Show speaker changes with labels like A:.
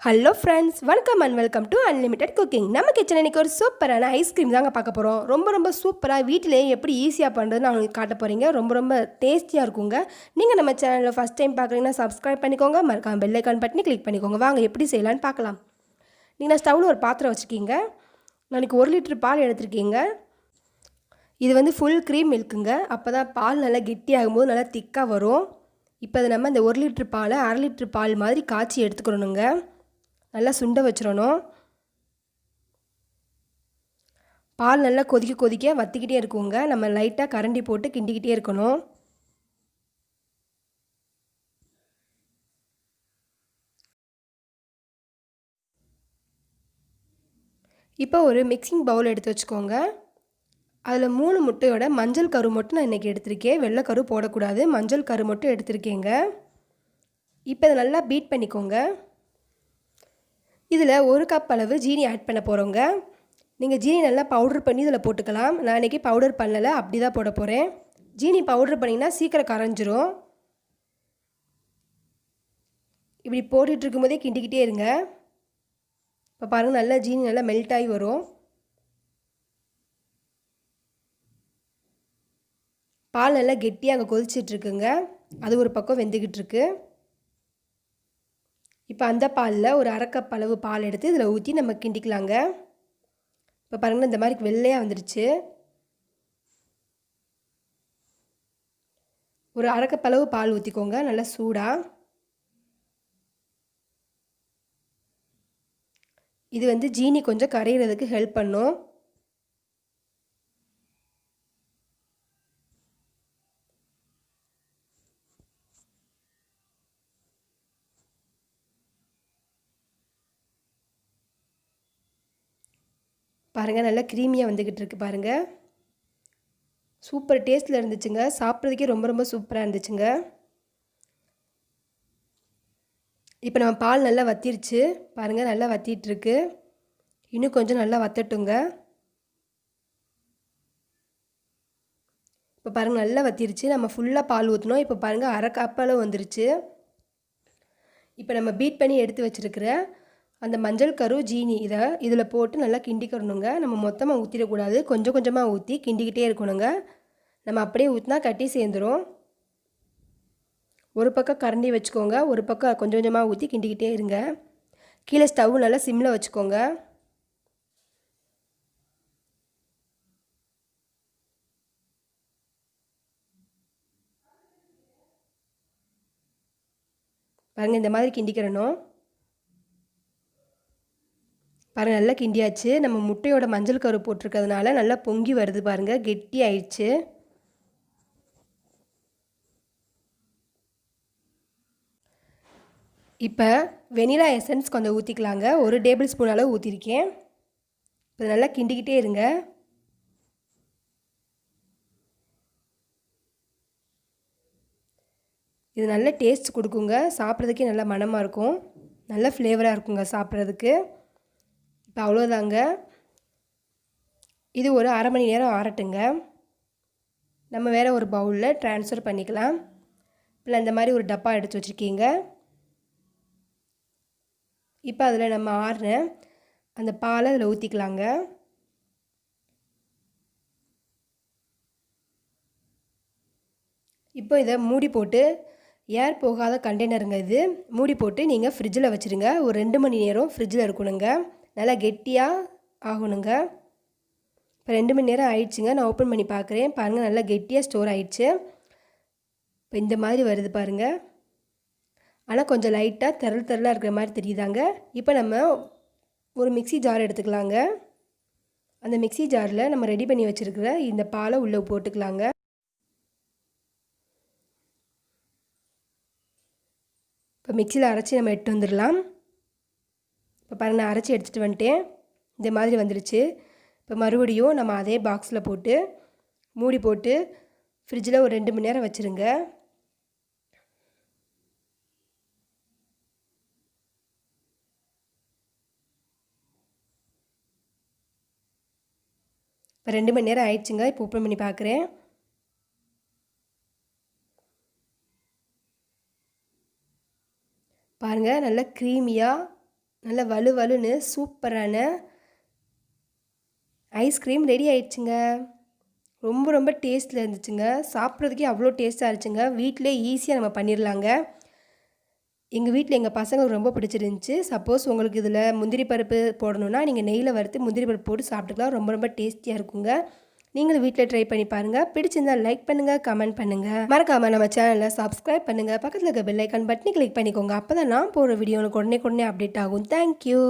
A: Hello friends, வணக்கம் and welcome to unlimited cooking. நம்ம kitchen இன்றைக்கி ஒரு சூப்பரான ஐஸ்கிரீம் தாங்க பார்க்க போகிறோம். ரொம்ப சூப்பராக வீட்டிலேயே எப்படி ஈஸியாக பண்ணுறதுன்னு நான் உங்களுக்கு காட்ட போகிறீங்க. ரொம்ப டேஸ்டியாக இருக்குங்க. நீங்கள் நம்ம சேனலில் ஃபஸ்ட் டைம் பார்க்குறீங்கன்னா சப்ஸ்கிரைப் பண்ணிக்கோங்க. மறக்காம பெல் ஐக்கான் பட்டனை கிளிக் பண்ணிக்கோங்க. வாங்க எப்படி செய்யலான்னு பார்க்கலாம். நீங்கள் ஸ்டவ்வில் ஒரு பாத்திரம் வச்சுக்கிங்க. நாளைக்கு 1 லிட்டர் பால் எடுத்துருக்கீங்க. இது வந்து ஃபுல் க்ரீம் மில்க்குங்க. அப்போ தான் பால் நல்லா கெட்டியாகும்போது நல்லா திக்காக வரும். இப்போ அது நம்ம இந்த 1 லிட்டர் பாலை 1/2 லிட்டர் பால் மாதிரி காய்ச்சி எடுத்துக்கணுங்க. நல்லா சுண்ட வச்சிடணும். பால் நல்லா கொதிக்க வற்றிக்கிட்டே இருக்குங்க. நம்ம லைட்டாக கரண்டி போட்டு கிண்டிக்கிட்டே இருக்கணும். இப்போ ஒரு மிக்சிங் பவுல் எடுத்து வச்சுக்கோங்க. அதில் 3 முட்டையோட மஞ்சள் கரு மட்டும் நான் இன்றைக்கி எடுத்திருக்கேன். வெள்ளை கரு போடக்கூடாது. மஞ்சள் கரு மட்டும் எடுத்திருக்கேங்க. இப்போ இதை நல்லா பீட் பண்ணிக்கோங்க. இதில் 1 கப் அளவு ஜீனி ஆட் பண்ண போகிறோங்க. நீங்கள் ஜீனி நல்லா பவுடர் பண்ணி இதில் போட்டுக்கலாம். நான் இன்றைக்கி பவுடர் பண்ணலை, அப்படி தான் போட போகிறேன். ஜீனி பவுடர் பண்ணிங்கன்னா சீக்கிரம் கரைஞ்சிரும். இப்படி போட்டுட்டு இருக்கும்போதே கிண்டிக்கிட்டே இருங்க. இப்போ பாருங்கள், நல்லா ஜீனி நல்லா மெல்ட் ஆகி வரும். பால் நல்லா கெட்டியாக அங்கே கொதிச்சிட்ருக்குங்க. அது ஒரு பக்கம் வெந்துக்கிட்டு இருக்கு. இப்போ அந்த பாலில் ஒரு 1/2 கப் அளவு பால் எடுத்து இதில் ஊற்றி நம்ம கிண்டிக்கலாங்க. இப்போ பாருங்கள், இந்த மாதிரி வெள்ளையாக வந்துடுச்சு. ஒரு 1/2 கப் அளவு பால் ஊற்றிக்கோங்க, நல்லா சூடாக. இது வந்து ஜீனி கொஞ்சம் கரையிறதுக்கு ஹெல்ப் பண்ணும். பாருங்கள், நல்லா க்ரீமியாக வந்துக்கிட்டு இருக்குது பாருங்கள். சூப்பர் டேஸ்ட்டில் இருந்துச்சுங்க. சாப்பிட்றதுக்கே ரொம்ப சூப்பராக இருந்துச்சுங்க. இப்போ நம்ம பால் நல்லா வற்றிருச்சு பாருங்கள், நல்லா வற்றிட்டுருக்கு. இன்னும் கொஞ்சம் நல்லா வற்றட்டுங்க. இப்போ பாருங்கள், நல்லா வற்றிருச்சு. நம்ம ஃபுல்லாக பால் ஊற்றினோம். இப்போ பாருங்கள், 1/2 கப் அளவு வந்துருச்சு. இப்போ நம்ம பீட் பண்ணி எடுத்து வச்சுருக்கிற அந்த மஞ்சள் கரு ஜீனி இதில் போட்டு நல்லா கிண்டிக்கிறணுங்க. நம்ம மொத்தமாக ஊற்றிடக்கூடாது. கொஞ்சமாக ஊற்றி கிண்டிக்கிட்டே இருக்கணுங்க. நம்ம அப்படியே ஊற்றினா கட்டி சேர்ந்துடும். ஒரு பக்கம் கரண்டி வச்சுக்கோங்க, ஒரு பக்கம் கொஞ்சமாக ஊற்றி கிண்டிக்கிட்டே இருங்க. கீழே ஸ்டவ் நல்லா சிம்மில் வச்சுக்கோங்க. பாருங்கள், இந்த மாதிரி கிண்டிக்கிறணும். பாருங்கள், நல்லா கிண்டியாச்சு. நம்ம முட்டையோட மஞ்சள் கரு போட்டிருக்கிறதுனால நல்லா பொங்கி வருது பாருங்கள், கெட்டி ஆயிடுச்சு. இப்போ வெனிலா எசன்ஸ் கொஞ்சம் ஊற்றிக்கலாங்க. 1 டேபிள் ஸ்பூன் அளவு ஊற்றிருக்கேன். இப்போ நல்லா கிண்டிக்கிட்டே இருங்க. இது நல்ல டேஸ்ட் கொடுக்குங்க. சாப்பிட்றதுக்கே நல்லா மணமாக இருக்கும். நல்ல ஃப்ளேவராக இருக்குங்க சாப்பிட்றதுக்கு. இப்போ அவ்வளோதாங்க. இது ஒரு 1/2 மணி நேரம் ஆறட்டுங்க. நம்ம வேறு ஒரு பவுலில் ட்ரான்ஸ்ஃபர் பண்ணிக்கலாம். இல்லை இந்த மாதிரி ஒரு டப்பா எடுத்து வச்சுருக்கீங்க. இப்போ அதில் நம்ம ஆறின அந்த பாலை அதில் ஊற்றிக்கலாங்க. இப்போ இதை மூடி போட்டு, ஏர் போகாத கண்டெய்னருங்க இது, மூடி போட்டு நீங்கள் ஃப்ரிட்ஜில் வச்சுருங்க. ஒரு 2 மணி நேரம் ஃப்ரிட்ஜில் இருக்கணுங்க. நல்லா கெட்டியாக ஆகணுங்க. இப்போ 2 மணி நேரம் ஆயிடுச்சுங்க. நான் ஓப்பன் பண்ணி பார்க்குறேன். பாருங்கள், நல்லா கெட்டியாக ஸ்டோர் ஆயிடுச்சு. இப்போ இந்த மாதிரி வருது பாருங்கள். ஆனால் கொஞ்சம் லைட்டாக திரளாக இருக்கிற மாதிரி தெரியுதாங்க. இப்போ நம்ம ஒரு மிக்ஸி ஜார் எடுத்துக்கலாங்க. அந்த மிக்ஸி ஜாரில் நம்ம ரெடி பண்ணி வச்சுருக்கிற இந்த பாலை உள்ளே போட்டுக்கலாங்க. இப்போ மிக்சியில் அரைச்சி நம்ம எடுத்து வந்துடலாம். இப்போ பாருங்கள், நான் அரைச்சி எடுத்துகிட்டு வந்துட்டேன். இந்த மாதிரி வந்துடுச்சு. இப்போ மறுபடியும் நம்ம அதே பாக்ஸில் போட்டு மூடி போட்டு ஃப்ரிட்ஜில் ஒரு 2 மணி நேரம் வச்சுருங்க. இப்போ 2 மணி நேரம் ஆயிடுச்சுங்க. இப்போ ஓப்பன் பண்ணி பார்க்குறேன். பாருங்கள், நல்லா க்ரீமியாக நல்ல வலுவலுன்னு சூப்பரான ஐஸ்கிரீம் ரெடி ஆயிடுச்சுங்க. ரொம்ப ரொம்ப டேஸ்ட்டில் இருந்துச்சுங்க. சாப்பிட்றதுக்கே அவ்வளோ டேஸ்ட்டாக இருந்துச்சுங்க. வீட்டிலே ஈஸியாக நம்ம பண்ணிடலாங்க. எங்கள் வீட்டில் எங்கள் பசங்களுக்கு ரொம்ப பிடிச்சிருந்துச்சி. சப்போஸ் உங்களுக்கு இதில் முந்திரி பருப்பு போடணுன்னா நீங்கள் நெய்யில் வறுத்து முந்திரி பருப்பு போட்டு சாப்பிட்டுக்கலாம். ரொம்ப ரொம்ப டேஸ்டியாக இருக்குங்க. நீங்களும் வீட்டில் ட்ரை பண்ணி பாருங்கள். பிடிச்சிருந்தால் லைக் பண்ணுங்கள், கமெண்ட் பண்ணுங்கள். மறக்காமல் நம்ம சேனலை சப்ஸ்கிரைப் பண்ணுங்கள். பக்கத்தில் இருக்க பெல் ஐக்கான் பட்டனை கிளிக் பண்ணிக்கோங்க. அப்போ தான் நான் போடுற வீடியோ உங்களுக்கு உடனே அப்டேட் ஆகும். தேங்க்யூ.